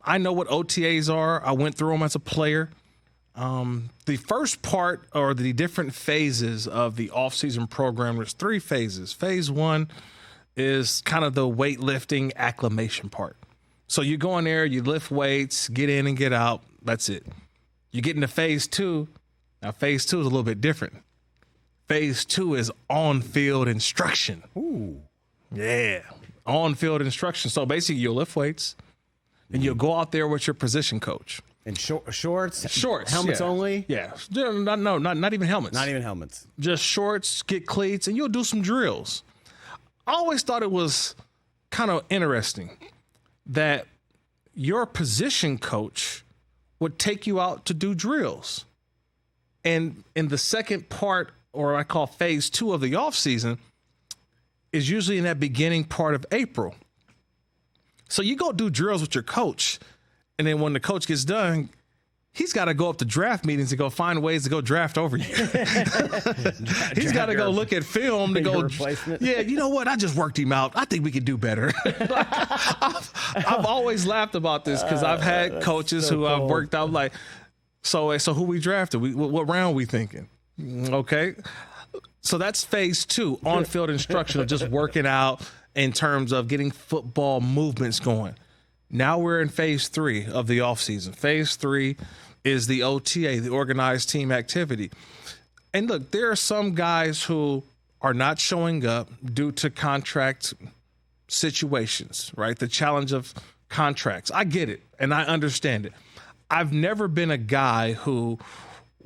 I know what OTAs are. I went through them as a player. The first part, or the different phases of the offseason program, there's 3 phases. Phase 1 is kind of the weightlifting acclimation part. So you go in there, you lift weights, get in and get out. That's it. You get into phase 2. Now, phase 2 is a little bit different. Phase 2 is on-field instruction. Ooh. Yeah, on-field instruction. So basically, you'll lift weights, and you'll go out there with your position coach. And shorts? Shorts. Helmets yeah. only? Yeah. Not even helmets. Not even helmets. Just shorts, get cleats, and you'll do some drills. I always thought it was kind of interesting that your position coach would take you out to do drills. And in the second part, or I call phase 2 of the offseason, is usually in that beginning part of April. So you go do drills with your coach, and then when the coach gets done, he's got to go up to draft meetings and go find ways to go draft over you. He's got to go look at film to go, yeah, you know what? I just worked him out. I think we could do better. I've always laughed about this because I've had coaches who I've worked out like, so who we drafted? What round we thinking? Okay. So that's phase 2, on-field instruction of just working out in terms of getting football movements going. Now we're in phase 3 of the offseason. Phase 3 is the OTA, the organized team activity. And look, there are some guys who are not showing up due to contract situations, right? The challenge of contracts. I get it, and I understand it. I've never been a guy who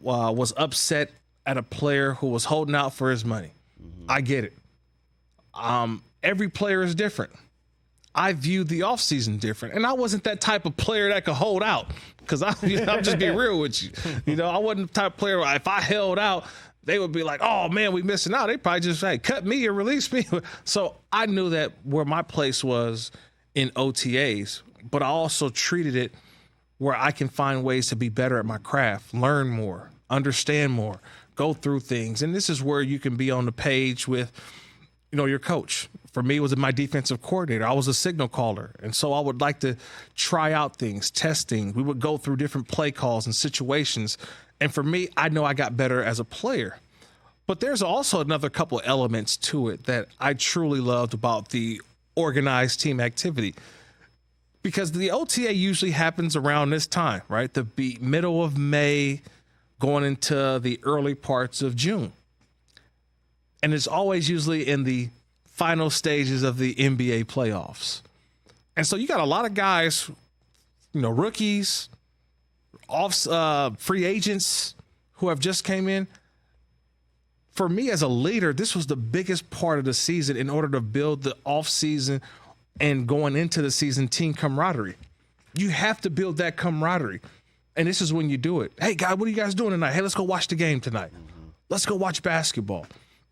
was upset at a player who was holding out for his money. Mm-hmm. I get it. Every player is different. I view the offseason different. And I wasn't that type of player that could hold out, because I'm just being real with you. I wasn't the type of player where if I held out, they would be like, oh, man, we missing out. They probably just say, cut me or release me. So I knew that where my place was in OTAs, but I also treated it where I can find ways to be better at my craft, learn more, understand more, go through things. And this is where you can be on the page with, your coach. For me, it was my defensive coordinator. I was a signal caller. And so I would like to try out things, testing. We would go through different play calls and situations. And for me, I know I got better as a player. But there's also another couple elements to it that I truly loved about the organized team activity. Because the OTA usually happens around this time, right? The middle of May going into the early parts of June. And it's always usually in the final stages of the NBA playoffs. And so you got a lot of guys, rookies, free agents who have just came in. For me as a leader, this was the biggest part of the season in order to build the offseason and going into the season team camaraderie. You have to build that camaraderie. And this is when you do it. Hey, guys, what are you guys doing tonight? Hey, let's go watch the game tonight. Let's go watch basketball.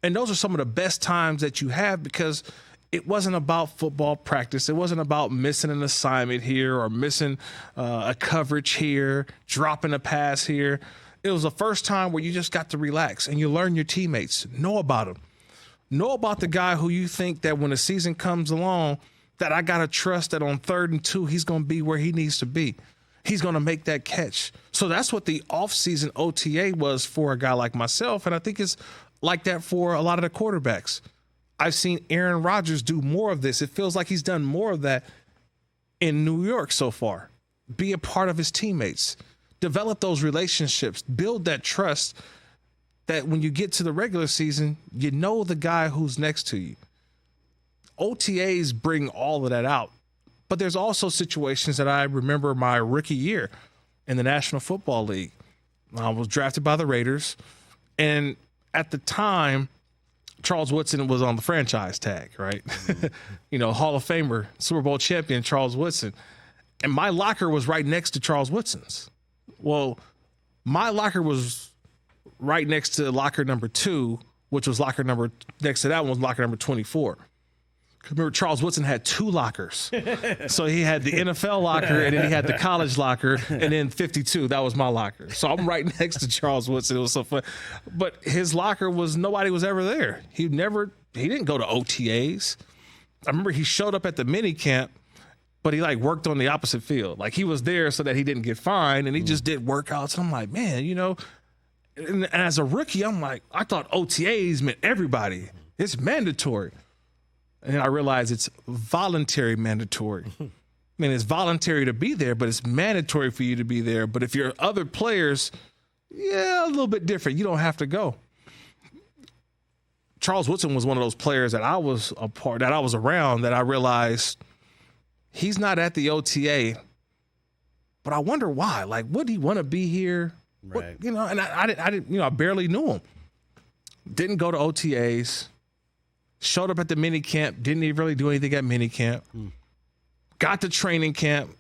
And those are some of the best times that you have, because it wasn't about football practice. It wasn't about missing an assignment here or missing a coverage here, dropping a pass here. It was the first time where you just got to relax and you learn your teammates, know about them. Know about the guy who you think that when the season comes along, that I got to trust that on 3rd and 2, he's going to be where he needs to be. He's going to make that catch. So that's what the offseason OTA was for a guy like myself. And I think it's like that for a lot of the quarterbacks. I've seen Aaron Rodgers do more of this. It feels like he's done more of that in New York so far. Be a part of his teammates. Develop those relationships. Build that trust that when you get to the regular season, you know the guy who's next to you. OTAs bring all of that out. But there's also situations that I remember my rookie year in the National Football League. I was drafted by the Raiders, and at the time, Charles Woodson was on the franchise tag, right? Hall of Famer, Super Bowl champion Charles Woodson. And my locker was right next to Charles Woodson's. Well, my locker was right next to locker number 2, which was next to that one was locker number 24. Remember, Charles Woodson had 2 lockers. So he had the NFL locker, and then he had the college locker, and then 52, that was my locker. So I'm right next to Charles Woodson. It was so fun. But his locker nobody was ever there. He didn't go to OTAs. I remember he showed up at the mini camp, but he like worked on the opposite field. Like he was there so that he didn't get fined, and he just did workouts. And I'm like, man, you know, and as a rookie, I'm like, I thought OTAs meant everybody. It's mandatory. And I realized it's voluntary mandatory. I mean, it's voluntary to be there, but it's mandatory for you to be there. But if you're other players, yeah, a little bit different. You don't have to go. Charles Woodson was one of those players that I was around, that I realized he's not at the OTA, but I wonder why. Like, would he want to be here? Right. What, you know, and I didn't, you know, I barely knew him. Didn't go to OTAs. Showed up at the mini camp. Didn't even really do anything at mini camp. Got to training camp.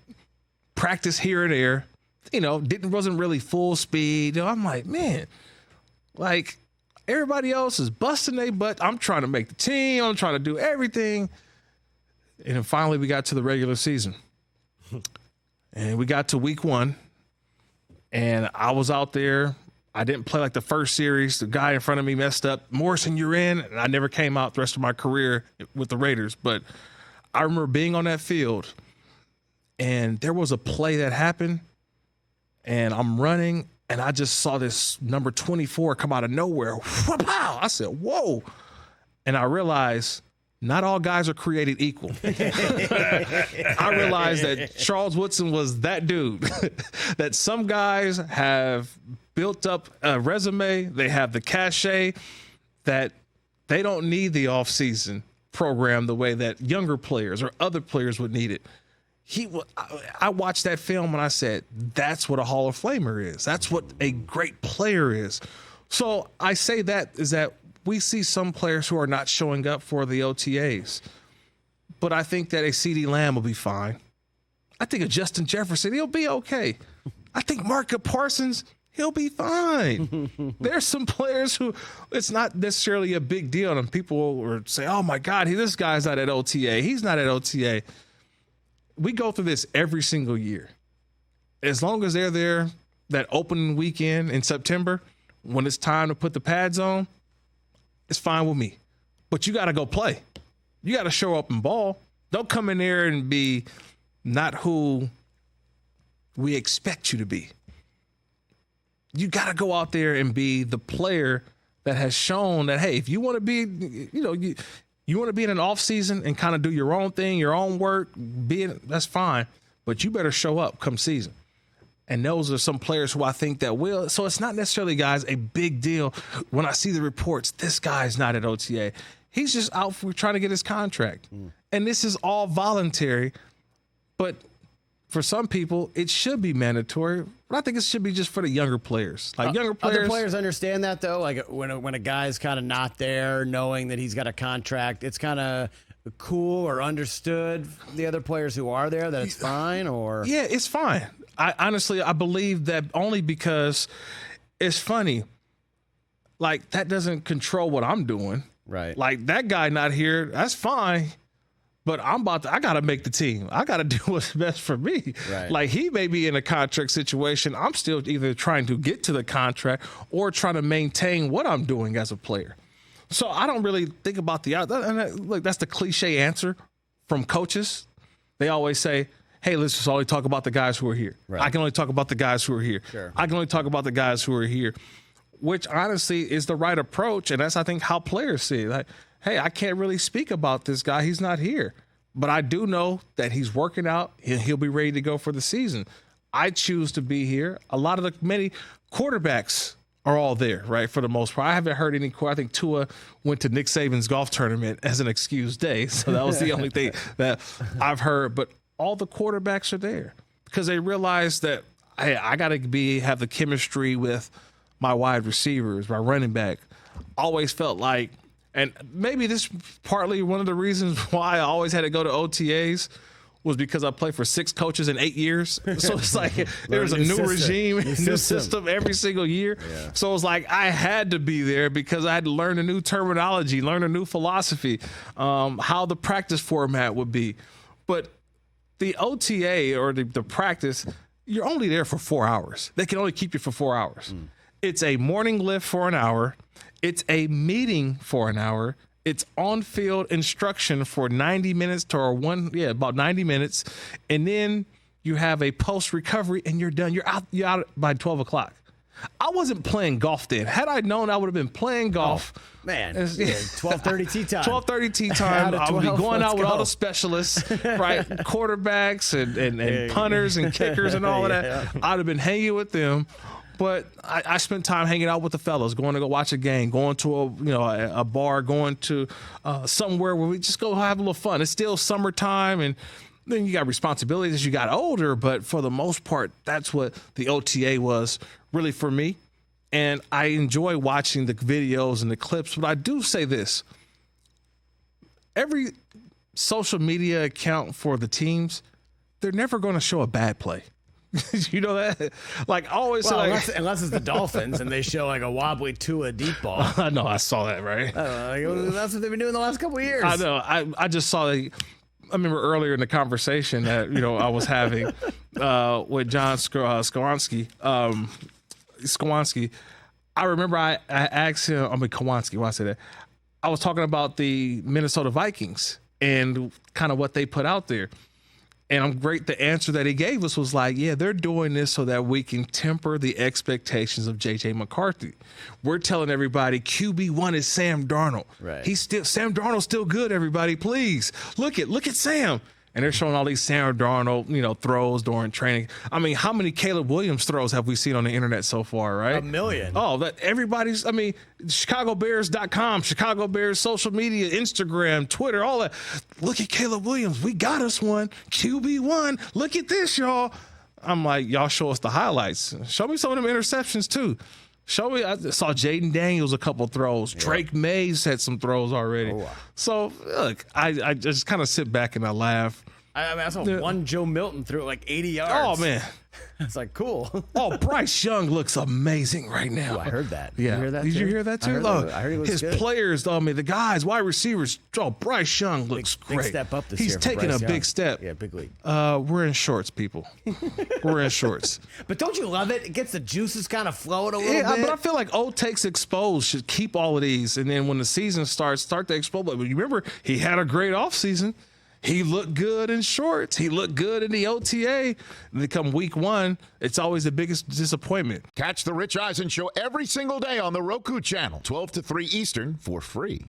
Practice here and there. You know, wasn't really full speed. You know, I'm like, man, like, everybody else is busting their butt. I'm trying to make the team. I'm trying to do everything. And then finally we got to the regular season. And we got to week 1. And I was out there. I didn't play like the first series. The guy in front of me messed up. Morrison, you're in. And I never came out the rest of my career with the Raiders. But I remember being on that field. And there was a play that happened. And I'm running. And I just saw this number 24 come out of nowhere. Wow! I said, whoa. And I realized not all guys are created equal. I realized that Charles Woodson was that dude. That some guys have built up a resume. They have the cachet that they don't need the offseason program the way that younger players or other players would need it. I watched that film and I said, that's what a Hall of Famer is. That's what a great player is. So I say that is that we see some players who are not showing up for the OTAs. But I think that a CeeDee Lamb will be fine. I think a Justin Jefferson, he'll be okay. I think Micah Parsons, he'll be fine. There's some players who it's not necessarily a big deal. And people will say, oh, my God, this guy's not at OTA. He's not at OTA. We go through this every single year. As long as they're there that opening weekend in September, when it's time to put the pads on, it's fine with me. But you got to go play. You got to show up and ball. Don't come in there and be not who we expect you to be. You got to go out there and be the player that has shown that, hey, if you want to be, you know, you want to be in an off season and kind of do your own thing, your own work, that's fine. But you better show up come season. And those are some players who I think that will. So it's not necessarily, guys, a big deal when I see the reports, this guy's not at OTA. He's just out for trying to get his contract. And this is all voluntary. But for some people, it should be mandatory. But I think it should be just for the younger players. Like younger players. Other players understand that, though? Like when a guy's kind of not there, knowing that he's got a contract, it's kind of cool or understood the other players who are there that it's fine? Or yeah, it's fine. I believe that only because it's funny. Like, that doesn't control what I'm doing. Right. Like, that guy not here, that's fine. But I got to make the team. I got to do what's best for me. Right. Like, he may be in a contract situation. I'm still either trying to get to the contract or trying to maintain what I'm doing as a player. So I don't really think about look, that's the cliche answer from coaches. They always say, hey, let's just only talk about the guys who are here. Right. I can only talk about the guys who are here. Sure. I can only talk about the guys who are here, which honestly is the right approach. And that's, I think, how players see it. Like, hey, I can't really speak about this guy. He's not here. But I do know that he's working out. He'll be ready to go for the season. I choose to be here. A lot of many quarterbacks are all there, right, for the most part. I haven't heard any. I think Tua went to Nick Saban's golf tournament as an excused day. So that was the only thing that I've heard. But all the quarterbacks are there because they realize that, hey, I got to have the chemistry with my wide receivers, my running back. Always felt like, and maybe this partly one of the reasons why I always had to go to OTAs was because I played for 6 coaches in 8 years. So it's like there's a new regime, new system every single year. Yeah. So it was like I had to be there because I had to learn a new terminology, learn a new philosophy, how the practice format would be. But the OTA or the practice, you're only there for 4 hours. They can only keep you for 4 hours. It's a morning lift for an hour. It's a meeting for an hour. It's on-field instruction for 90 minutes about 90 minutes. And then you have a post-recovery and you're done. You're out by 12 o'clock. I wasn't playing golf then. Had I known, I would have been playing golf. Oh, man, 12:30 tee time. 12:30 tee time. I would be going out with all the specialists, right? Quarterbacks and punters and kickers and all of that. I'd have been hanging with them. But I spent time hanging out with the fellas, going to go watch a game, going to a bar, going to somewhere where we just go have a little fun. It's still summertime, and then you got responsibilities as you got older. But for the most part, that's what the OTA was really for me. And I enjoy watching the videos and the clips. But I do say this: every social media account for the teams, they're never going to show a bad play. You know that? Like, always. Well, unless it's the Dolphins and they show like a wobbly Tua deep ball. I know. I saw that, right? That's what they've been doing the last couple of years. I know. I just saw I remember earlier in the conversation that, I was having with John Skowanski. I remember I asked him, Kowalski, why I say that? I was talking about the Minnesota Vikings and kind of what they put out there. And the answer that he gave us was like, yeah, they're doing this so that we can temper the expectations of J.J. McCarthy. We're telling everybody QB1 is Sam Darnold. Right. Sam Darnold's still good, everybody. Please look at Sam. And they're showing all these Sam Darnold, throws during training. I mean, how many Caleb Williams throws have we seen on the internet so far, right? 1 million. Oh, ChicagoBears.com, Chicago Bears social media, Instagram, Twitter, all that. Look at Caleb Williams. We got us one. QB1. Look at this, y'all. I'm like, y'all show us the highlights. Show me some of them interceptions, too. Show me. I saw Jaden Daniels a couple throws. Yeah. Drake Mays had some throws already. Oh, wow. So, look, I just kind of sit back and I laugh. I saw one Joe Milton threw it like 80 yards. Oh, man. It's like, cool. Oh, Bryce Young looks amazing right now. Ooh, I heard that. Yeah. Did you hear that too? I heard he looks good. Players, the guys, wide receivers, Bryce Young looks great. Big step up this year. He's taking a big step. Yeah, big league. We're in shorts, people. We're in shorts. But don't you love it? It gets the juices kind of flowing a little bit. But I feel like O-Takes Exposed should keep all of these. And then when the season starts, start to explode. But you remember, he had a great offseason. He looked good in shorts. He looked good in the OTA. And then come week one, it's always the biggest disappointment. Catch the Rich Eisen Show every single day on the Roku channel, 12 to 3 Eastern, for free.